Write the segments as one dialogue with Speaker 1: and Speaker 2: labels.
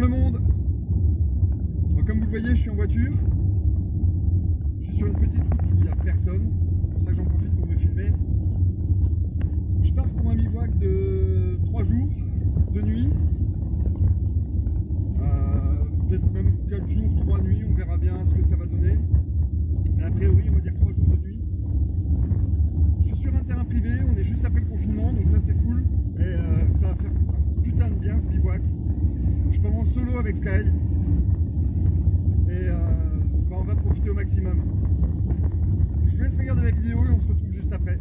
Speaker 1: le monde. Bon, comme vous le voyez, je suis en voiture. Je suis sur une petite route où il n'y a personne. C'est pour ça que j'en profite pour me filmer. Je pars pour un bivouac de 3 jours, de nuit. Peut-être même 4 jours, 3 nuits. On verra bien ce que ça va donner. Mais a priori, on va dire 3 jours de nuit. Je suis sur un terrain privé. On est juste après le confinement. Donc ça, c'est cool. Et ça va faire putain de bien ce bivouac. Je pars en solo avec Sky. Et on va profiter au maximum. Je vous laisse regarder la vidéo et on se retrouve juste après.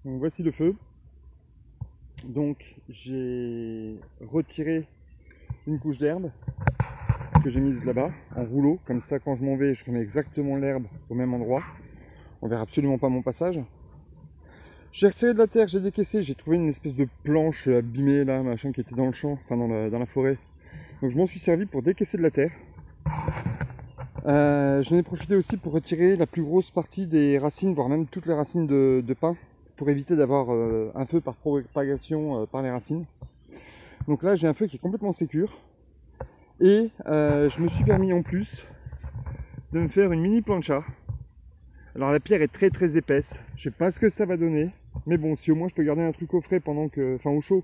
Speaker 1: Donc voici le feu. Donc j'ai retiré une couche d'herbe que j'ai mise là-bas en rouleau. Comme ça, quand je m'en vais, je remets exactement l'herbe au même endroit. On verra absolument pas mon passage. J'ai retiré de la terre, j'ai décaissé, j'ai trouvé une espèce de planche abîmée là, machin, qui était dans le champ, enfin dans la forêt. Donc je m'en suis servi pour décaisser de la terre. J'en ai profité aussi pour retirer la plus grosse partie des racines, voire même toutes les racines de pin, pour éviter d'avoir un feu par propagation par les racines. Donc là j'ai un feu qui est complètement sécure. Et je me suis permis en plus de me faire une mini plancha. Alors la pierre est très épaisse, je sais pas ce que ça va donner. Mais bon, si au moins je peux garder un truc au frais enfin au chaud,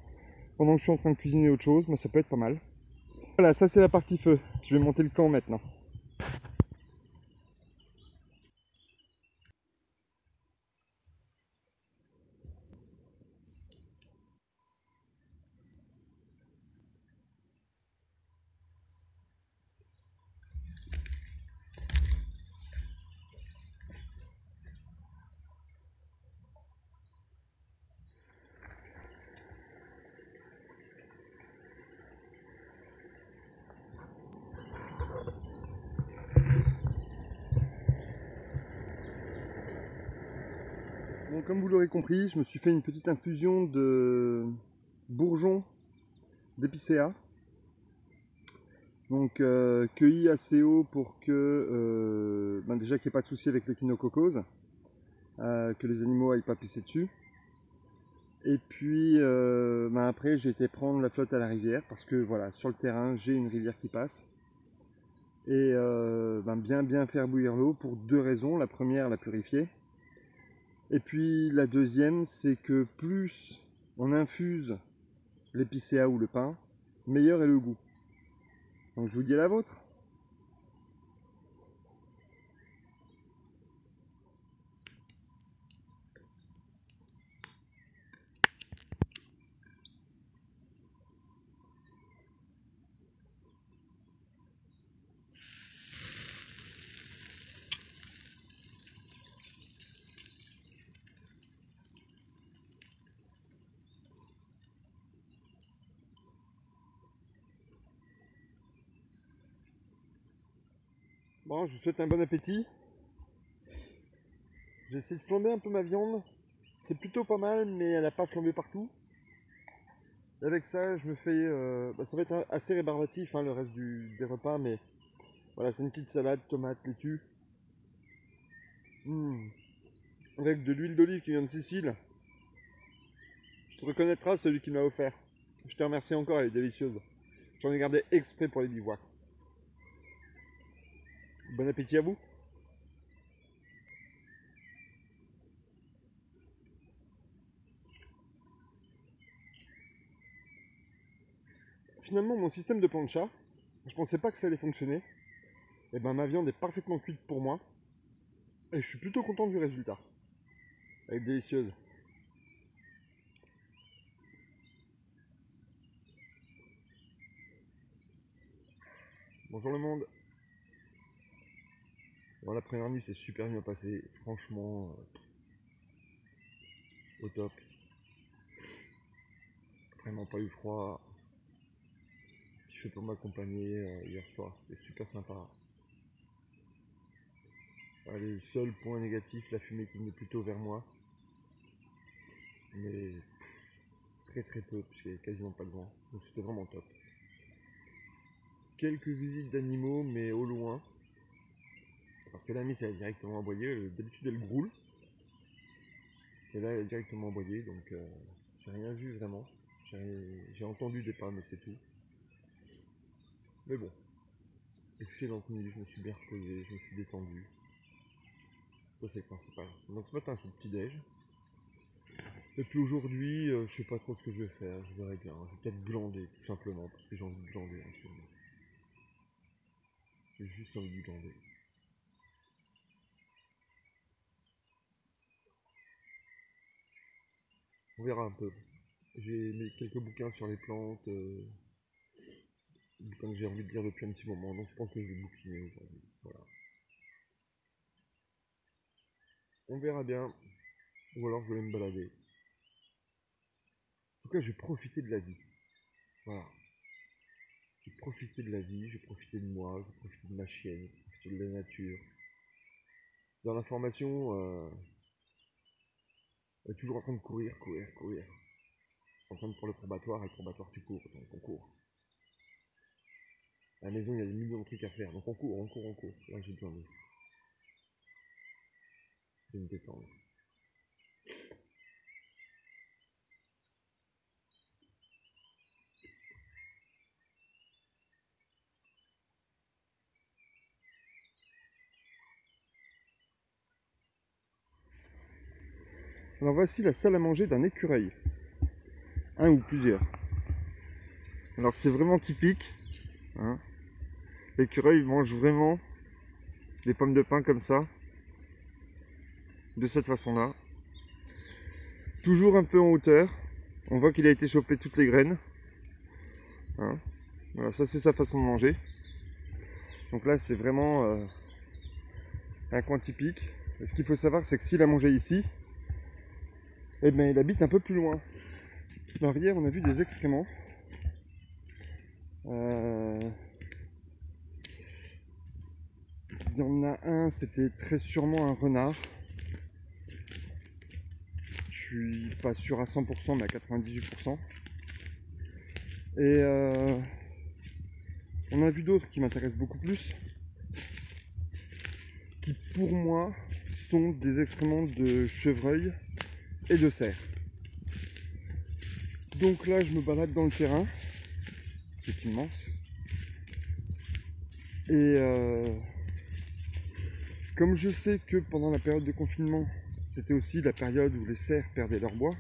Speaker 1: pendant que je suis en train de cuisiner autre chose, ça peut être pas mal. Voilà, ça c'est la partie feu. Je vais monter le camp maintenant. Bon, comme vous l'aurez compris, je me suis fait une petite infusion de bourgeons d'épicéa. Donc cueilli assez haut pour que déjà qu'il n'y ait pas de souci avec l'échinococose, que les animaux n'aillent pas pisser dessus. Et puis après j'ai été prendre la flotte à la rivière parce que voilà, sur le terrain j'ai une rivière qui passe. Et bien faire bouillir l'eau pour deux raisons. La première, la purifier. Et puis la deuxième, c'est que plus on infuse l'épicéa ou le pain, meilleur est le goût. Donc je vous dis à la vôtre. Bon, je vous souhaite un bon appétit. J'ai essayé de flamber un peu ma viande. C'est plutôt pas mal, mais elle n'a pas flambé partout. Et avec ça, je me fais... ça va être assez rébarbatif le reste des repas, mais voilà, c'est une petite salade, tomate, laitue. Avec de l'huile d'olive qui vient de Sicile. Tu te reconnaîtras celui qui m'a offert. Je te remercie encore, elle est délicieuse. J'en ai gardé exprès pour les bivouacs. Bon appétit à vous. Finalement, mon système de plancha, je pensais pas que ça allait fonctionner. Et ma viande est parfaitement cuite pour moi. Et je suis plutôt content du résultat. Elle est délicieuse. Bonjour le monde. Bon, la première nuit s'est super bien passée. Franchement, au top. Vraiment pas eu froid. Petit feu pour m'accompagner hier soir. C'était super sympa. Allez, seul point négatif, la fumée qui venait plutôt vers moi. Mais très très peu, puisqu'il n'y avait quasiment pas de vent. Donc c'était vraiment top. Quelques visites d'animaux, mais au loin. Parce que la mise, elle a directement aboyé. D'habitude, elle groule. Et là, elle est directement aboyée, donc j'ai rien vu vraiment. J'ai entendu des pas, mais c'est tout. Mais bon, excellente nuit, je me suis bien reposé, je me suis détendu. Ça, c'est le principal. Donc ce matin, c'est le petit-déj. Et puis aujourd'hui, je sais pas trop ce que je vais faire, je verrai bien. Je vais peut-être glander, tout simplement, parce que j'ai envie de glander en ce moment. J'ai juste envie de glander. On verra un peu. J'ai mis quelques bouquins sur les plantes, bouquins que j'ai envie de lire depuis un petit moment, donc je pense que je vais bouquiner aujourd'hui. Voilà. On verra bien. Ou alors je vais me balader. En tout cas, je vais profiter de la vie. Voilà. Je vais profiter de la vie, je vais profiter de moi, je vais profiter de ma chienne, je vais profiter de la nature. Dans la formation, on est toujours en train de courir, courir, courir. On s'entraîne pour le probatoire, et le probatoire tu cours, donc on court. À la maison, il y a des millions de trucs à faire, donc on court, on court, on court. Là, j'ai besoin de me détendre. Alors voici la salle à manger d'un écureuil. Un ou plusieurs. Alors c'est vraiment typique. Hein. L'écureuil mange vraiment des pommes de pin comme ça. De cette façon-là. Toujours un peu en hauteur. On voit qu'il a été chauffé toutes les graines. Hein. Voilà, ça c'est sa façon de manger. Donc là c'est vraiment un coin typique. Et ce qu'il faut savoir c'est que s'il a mangé ici, eh bien il habite un peu plus loin. Alors hier on a vu des excréments. Il y en a un, c'était très sûrement un renard. Je suis pas sûr à 100% mais à 98%. Et on a vu d'autres qui m'intéressent beaucoup plus, qui pour moi sont des excréments de chevreuil et de cerf. Donc là je me balade dans le terrain, c'est immense. Et comme je sais que pendant la période de confinement, c'était aussi la période où les cerfs perdaient leur bois,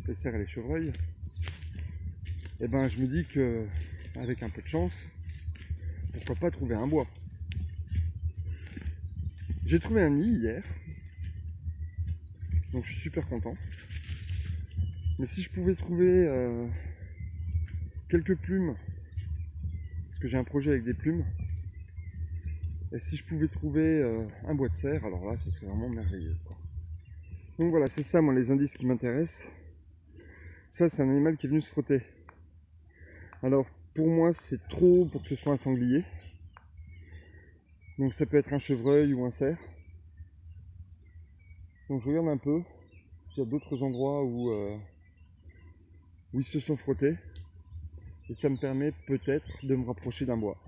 Speaker 1: les cerfs et les chevreuils, et ben je me dis que avec un peu de chance, pourquoi pas trouver un bois. J'ai trouvé un nid hier, donc je suis super content. Mais si je pouvais trouver quelques plumes, parce que j'ai un projet avec des plumes, et si je pouvais trouver un bois de cerf, alors là ce serait vraiment merveilleux, quoi. Donc voilà, c'est ça moi les indices qui m'intéressent. Ça c'est un animal qui est venu se frotter. Alors pour moi c'est trop pour que ce soit un sanglier. Donc ça peut être un chevreuil ou un cerf. Donc je regarde un peu s'il y a d'autres endroits où ils se sont frottés. Et ça me permet peut-être de me rapprocher d'un bois.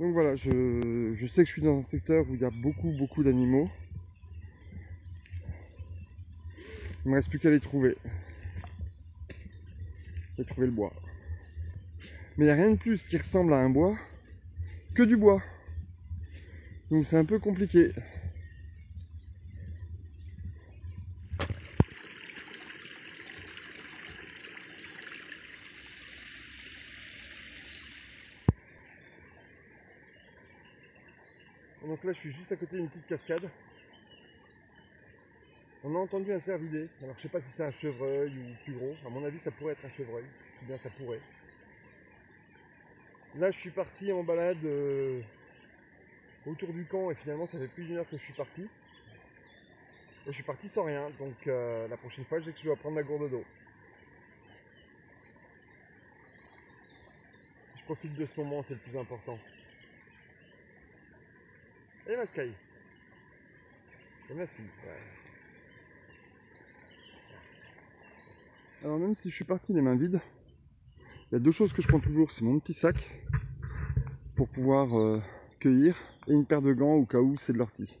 Speaker 1: Donc voilà, je sais que je suis dans un secteur où il y a beaucoup d'animaux. Il ne me reste plus qu'à les trouver. Et trouver le bois. Mais il n'y a rien de plus qui ressemble à un bois que du bois. Donc c'est un peu compliqué. Donc là je suis juste à côté d'une petite cascade. On a entendu un cervidé. Alors je sais pas si c'est un chevreuil ou plus gros. À mon avis ça pourrait être un chevreuil. Ou bien ça pourrait. Là je suis parti en balade autour du camp et finalement ça fait plus d'une heure que je suis parti. Et je suis parti sans rien. Donc la prochaine fois je sais que je dois prendre ma gourde d'eau. Je profite de ce moment, c'est le plus important. Et ma Sky. Et ma fille, ouais. Alors même si je suis parti les mains vides, il y a deux choses que je prends toujours, c'est mon petit sac pour pouvoir cueillir et une paire de gants au cas où c'est de l'ortie.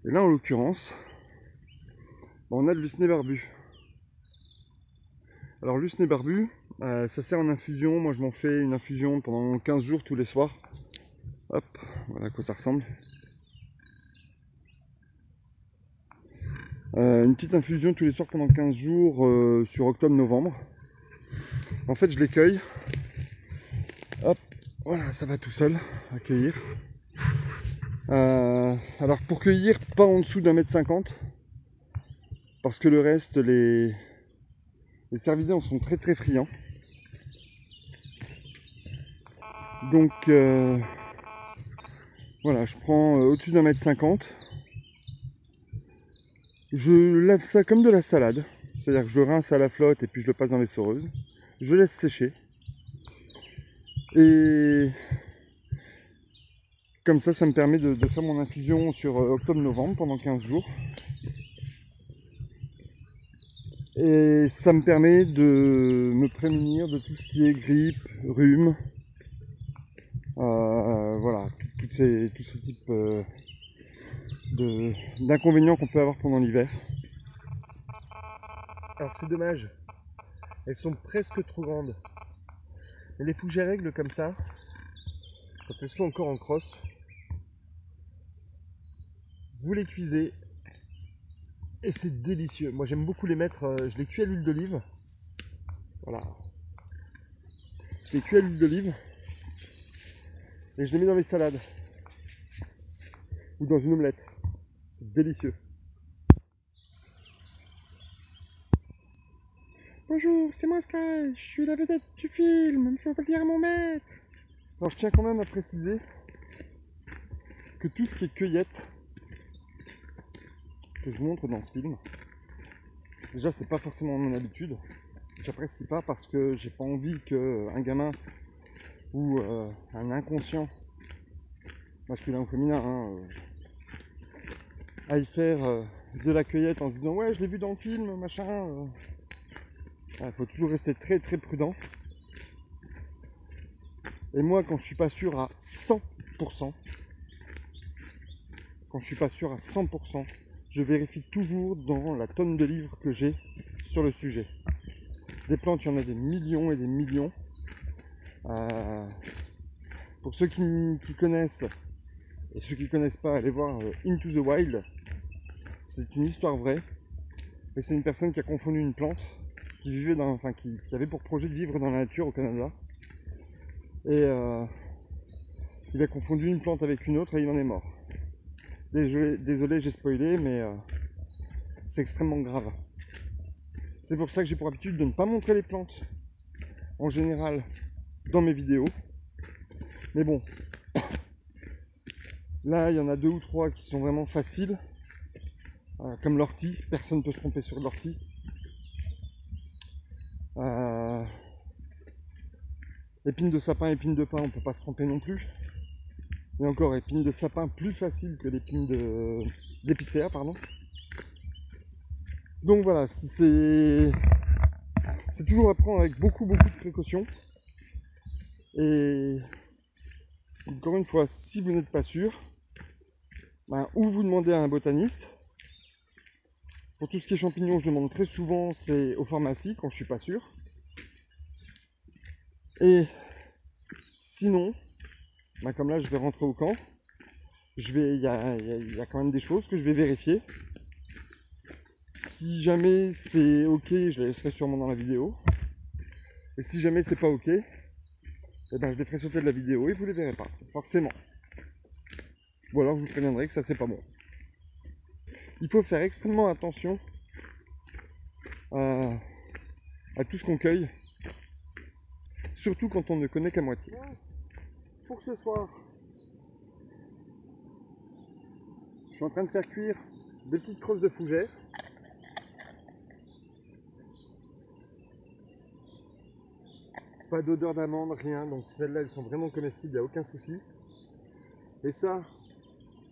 Speaker 1: Et là en l'occurrence, on a de l'usné barbu. Alors l'usné barbu, ça sert en infusion, moi je m'en fais une infusion pendant 15 jours tous les soirs. Hop, voilà à quoi ça ressemble. Une petite infusion tous les soirs pendant 15 jours sur octobre-novembre. En fait je les cueille. Hop, voilà, ça va tout seul à cueillir. Alors pour cueillir, pas en dessous d'1,50 m. Parce que le reste, les cervidés en sont très très friands. Donc voilà, je prends au-dessus d'1,50 m. Je lave ça comme de la salade. C'est-à-dire que je rince à la flotte et puis je le passe dans les soreuses. Je laisse sécher. Et comme ça me permet de faire mon infusion sur octobre-novembre pendant 15 jours. Et ça me permet de me prémunir de tout ce qui est grippe, rhume, voilà, tout ce type d'inconvénients qu'on peut avoir pendant l'hiver. Alors c'est dommage, elles sont presque trop grandes. Mais les fougères règles comme ça, quand elles sont encore en crosse, vous les cuisez et c'est délicieux. Moi j'aime beaucoup les mettre, je les cuis à l'huile d'olive. Voilà. Je les cuis à l'huile d'olive et je les mets dans les salades ou dans une omelette. C'est délicieux. Bonjour, c'est moi Sky, je suis la vedette du film, il faut pas le dire à mon maître. Alors je tiens quand même à préciser que tout ce qui est cueillette que je montre dans ce film, déjà c'est pas forcément mon habitude, j'apprécie pas parce que j'ai pas envie qu'un gamin ou un inconscient, masculin ou féminin, aille faire de la cueillette en se disant ouais je l'ai vu dans le film, machin. Il faut toujours rester très très prudent. Et moi quand je suis pas sûr à 100%, je vérifie toujours dans la tonne de livres que j'ai sur le sujet. Des plantes, il y en a des millions et des millions. Pour ceux qui connaissent et ceux qui ne connaissent pas, allez voir Into the Wild. C'est une histoire vraie. Et c'est une personne qui a confondu une plante, qui avait pour projet de vivre dans la nature au Canada. Et il a confondu une plante avec une autre et il en est mort. Désolé, j'ai spoilé, mais c'est extrêmement grave. C'est pour ça que j'ai pour habitude de ne pas montrer les plantes, en général, dans mes vidéos. Mais bon, là, il y en a 2 ou 3 qui sont vraiment faciles, comme l'ortie. Personne ne peut se tromper sur l'ortie. Épines de sapin, épines de pin, on ne peut pas se tromper non plus. Et encore, épines de sapin plus facile que l'épine d'épicéa, pardon. Donc voilà, c'est toujours à prendre avec beaucoup de précautions. Et encore une fois, si vous n'êtes pas sûr, ou vous demandez à un botaniste. Pour tout ce qui est champignons, je demande très souvent, c'est aux pharmacies quand je suis pas sûr. Et sinon, comme là je vais rentrer au camp, il y a quand même des choses que je vais vérifier. Si jamais c'est ok, je les laisserai sûrement dans la vidéo. Et si jamais c'est pas ok, je les ferai sauter de la vidéo et vous les verrez pas, forcément. Ou alors je vous préviendrai que ça c'est pas bon. Il faut faire extrêmement attention à, à tout ce qu'on cueille. Surtout quand on ne connaît qu'à moitié. Pour ce soir, je suis en train de faire cuire des petites crosses de fougères. Pas d'odeur d'amande, rien. Donc celles-là, elles sont vraiment comestibles, il n'y a aucun souci. Et ça,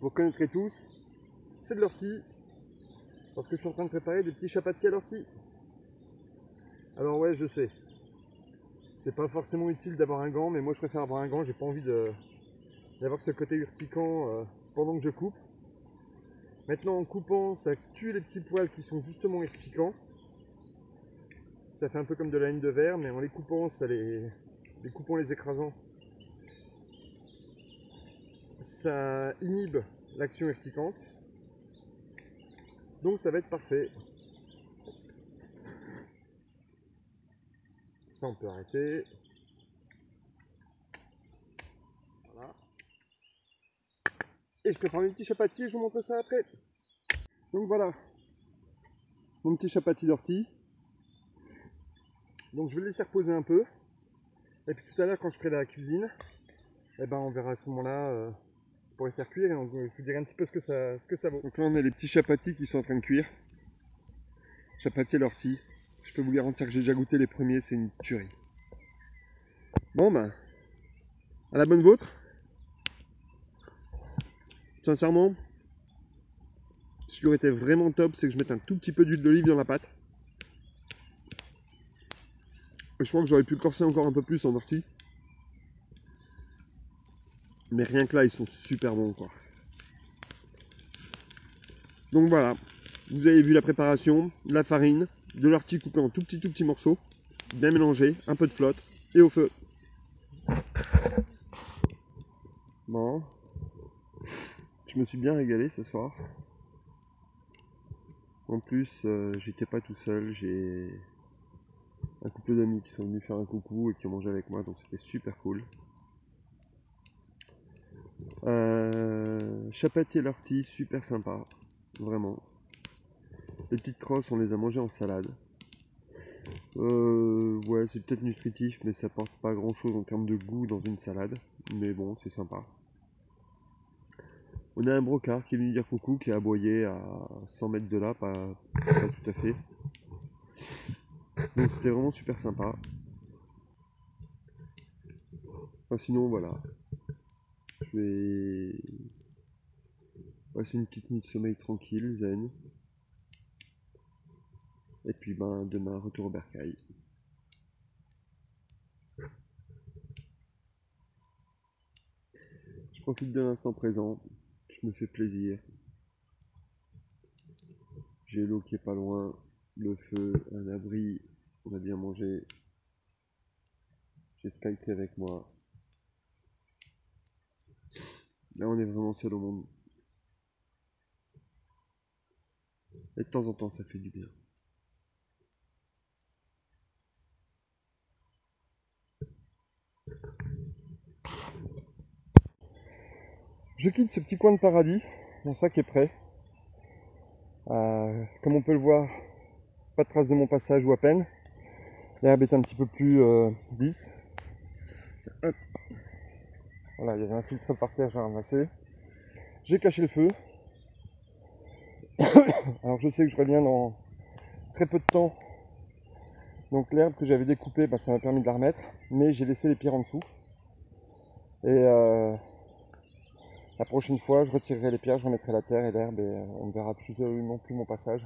Speaker 1: vous connaîtrez tous, c'est de l'ortie. Parce que je suis en train de préparer des petits chapatis à l'ortie. Alors ouais, je sais. C'est pas forcément utile d'avoir un gant, mais moi je préfère avoir un gant. J'ai pas envie d'avoir ce côté urticant pendant que je coupe. Maintenant, en coupant, ça tue les petits poils qui sont justement urticants. Ça fait un peu comme de la laine de verre, mais en les coupant, les coupant, les écrasant, ça inhibe l'action urticante. Donc ça va être parfait. Ça, on peut arrêter. Voilà. Et je prépare mes petits chapatis et je vous montre ça après. Donc voilà, mon petit chapati d'ortie. Donc je vais le laisser reposer un peu. Et puis tout à l'heure, quand je ferai la cuisine, eh ben, on verra à ce moment-là pour les faire cuire et je vous dirai un petit peu ce que ça vaut. Donc là, on a les petits chapatis qui sont en train de cuire. Chapati à l'ortie. Je peux vous garantir que j'ai déjà goûté les premiers, c'est une tuerie. Bon ben, à la bonne vôtre. Sincèrement, ce qui aurait été vraiment top, c'est que je mette un tout petit peu d'huile d'olive dans la pâte. Et je crois que j'aurais pu le corser encore un peu plus en ortie. Mais rien que là, ils sont super bons quoi. Donc voilà, vous avez vu la préparation, la farine, de l'ortie coupée en tout petits morceaux, bien mélangé, un peu de flotte et au feu. Bon, je me suis bien régalé ce soir. En plus, j'étais pas tout seul, j'ai un couple d'amis qui sont venus faire un coucou et qui ont mangé avec moi, donc c'était super cool. Chapati à l'ortie, super sympa, vraiment. Les petites crosses, on les a mangées en salade. Ouais, c'est peut-être nutritif, mais ça apporte pas grand chose en termes de goût dans une salade. Mais bon, c'est sympa. On a un brocard qui est venu dire coucou, qui a aboyé à 100 mètres de là, pas tout à fait. Donc c'était vraiment super sympa. Enfin, sinon, voilà. Je vais passer une petite nuit de sommeil tranquille, zen. Et puis ben, demain, retour au bercail. Je profite de l'instant présent. Je me fais plaisir. J'ai l'eau qui est pas loin, le feu, un abri, on a bien mangé. J'ai Skype avec moi. Là, on est vraiment seul au monde. Et de temps en temps, ça fait du bien. Je quitte ce petit coin de paradis. Mon sac est prêt. Comme on peut le voir, pas de traces de mon passage ou à peine. L'herbe est un petit peu plus lisse. Hop. Voilà, il y avait un filtre par terre, j'ai ramassé. J'ai caché le feu. Alors je sais que je reviens dans très peu de temps. Donc l'herbe que j'avais découpée, bah, ça m'a permis de la remettre. Mais j'ai laissé les pierres en dessous. Et la prochaine fois, je retirerai les pierres, je remettrai la terre et l'herbe et on ne verra plus non plus mon passage.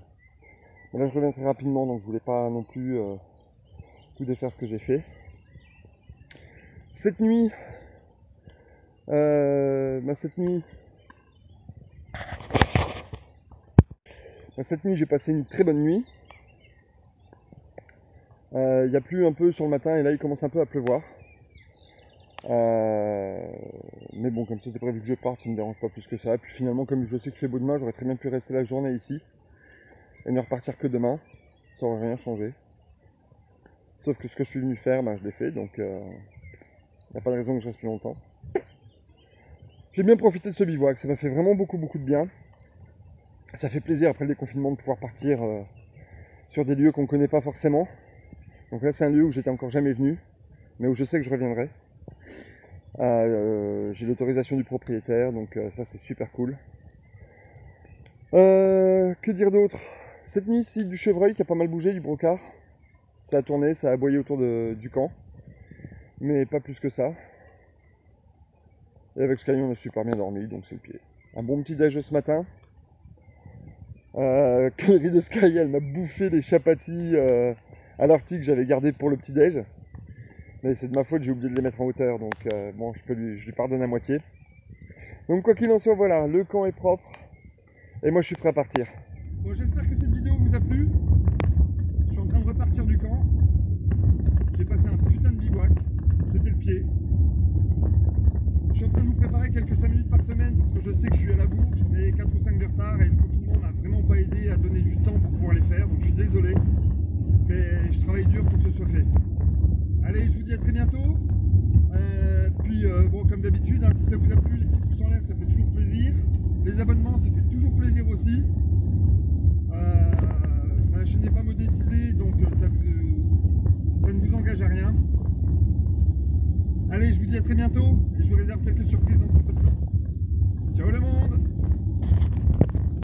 Speaker 1: Mais là, je reviens très rapidement, donc je voulais pas non plus tout défaire ce que j'ai fait. Cette nuit, cette nuit, j'ai passé une très bonne nuit. Il y a plu un peu sur le matin et là, il commence un peu à pleuvoir. Mais bon, comme c'était prévu que je parte, ça ne me dérange pas plus que ça. Puis finalement, comme je sais qu'il fait beau demain, j'aurais très bien pu rester la journée ici et ne repartir que demain. Ça aurait rien changé. Sauf que ce que je suis venu faire, je l'ai fait, donc il n'y a pas de raison que je reste plus longtemps. J'ai bien profité de ce bivouac, ça m'a fait vraiment beaucoup de bien. Ça fait plaisir après le déconfinement de pouvoir partir sur des lieux qu'on ne connaît pas forcément. Donc là c'est un lieu où j'étais encore jamais venu, mais où je sais que je reviendrai. J'ai l'autorisation du propriétaire, donc ça c'est super cool. Que dire d'autre? Cette nuit ici du chevreuil qui a pas mal bougé, du brocard. Ça a tourné, ça a aboyé autour du camp. Mais pas plus que ça. Et avec Sky on a super bien dormi, donc c'est le pied. Un bon petit déj ce matin. Connerie de Sky, elle m'a bouffé les chapatis à l'ortie que j'avais gardé pour le petit déj. Mais c'est de ma faute, j'ai oublié de les mettre en hauteur, donc bon, je lui pardonne à moitié. Donc quoi qu'il en soit, voilà, le camp est propre. Et moi je suis prêt à partir. Bon, j'espère que cette vidéo vous a plu. Je suis en train de repartir du camp. J'ai passé un putain de bivouac. C'était le pied. Je suis en train de vous préparer quelques 5 minutes par semaine parce que je sais que je suis à la bourre. J'en ai 4 ou 5 de retard et le confinement m'a vraiment pas aidé à donner du temps pour pouvoir les faire. Donc je suis désolé. Mais je travaille dur pour que ce soit fait. Allez, je vous dis à très bientôt. Bon, comme d'habitude, hein, si ça vous a plu, les petits pouces en l'air, ça fait toujours plaisir. Les abonnements, ça fait toujours plaisir aussi. Ma chaîne n'est pas monétisée, donc ça ne vous engage à rien. Allez, je vous dis à très bientôt et je vous réserve quelques surprises dans très peu de temps. Ciao le monde!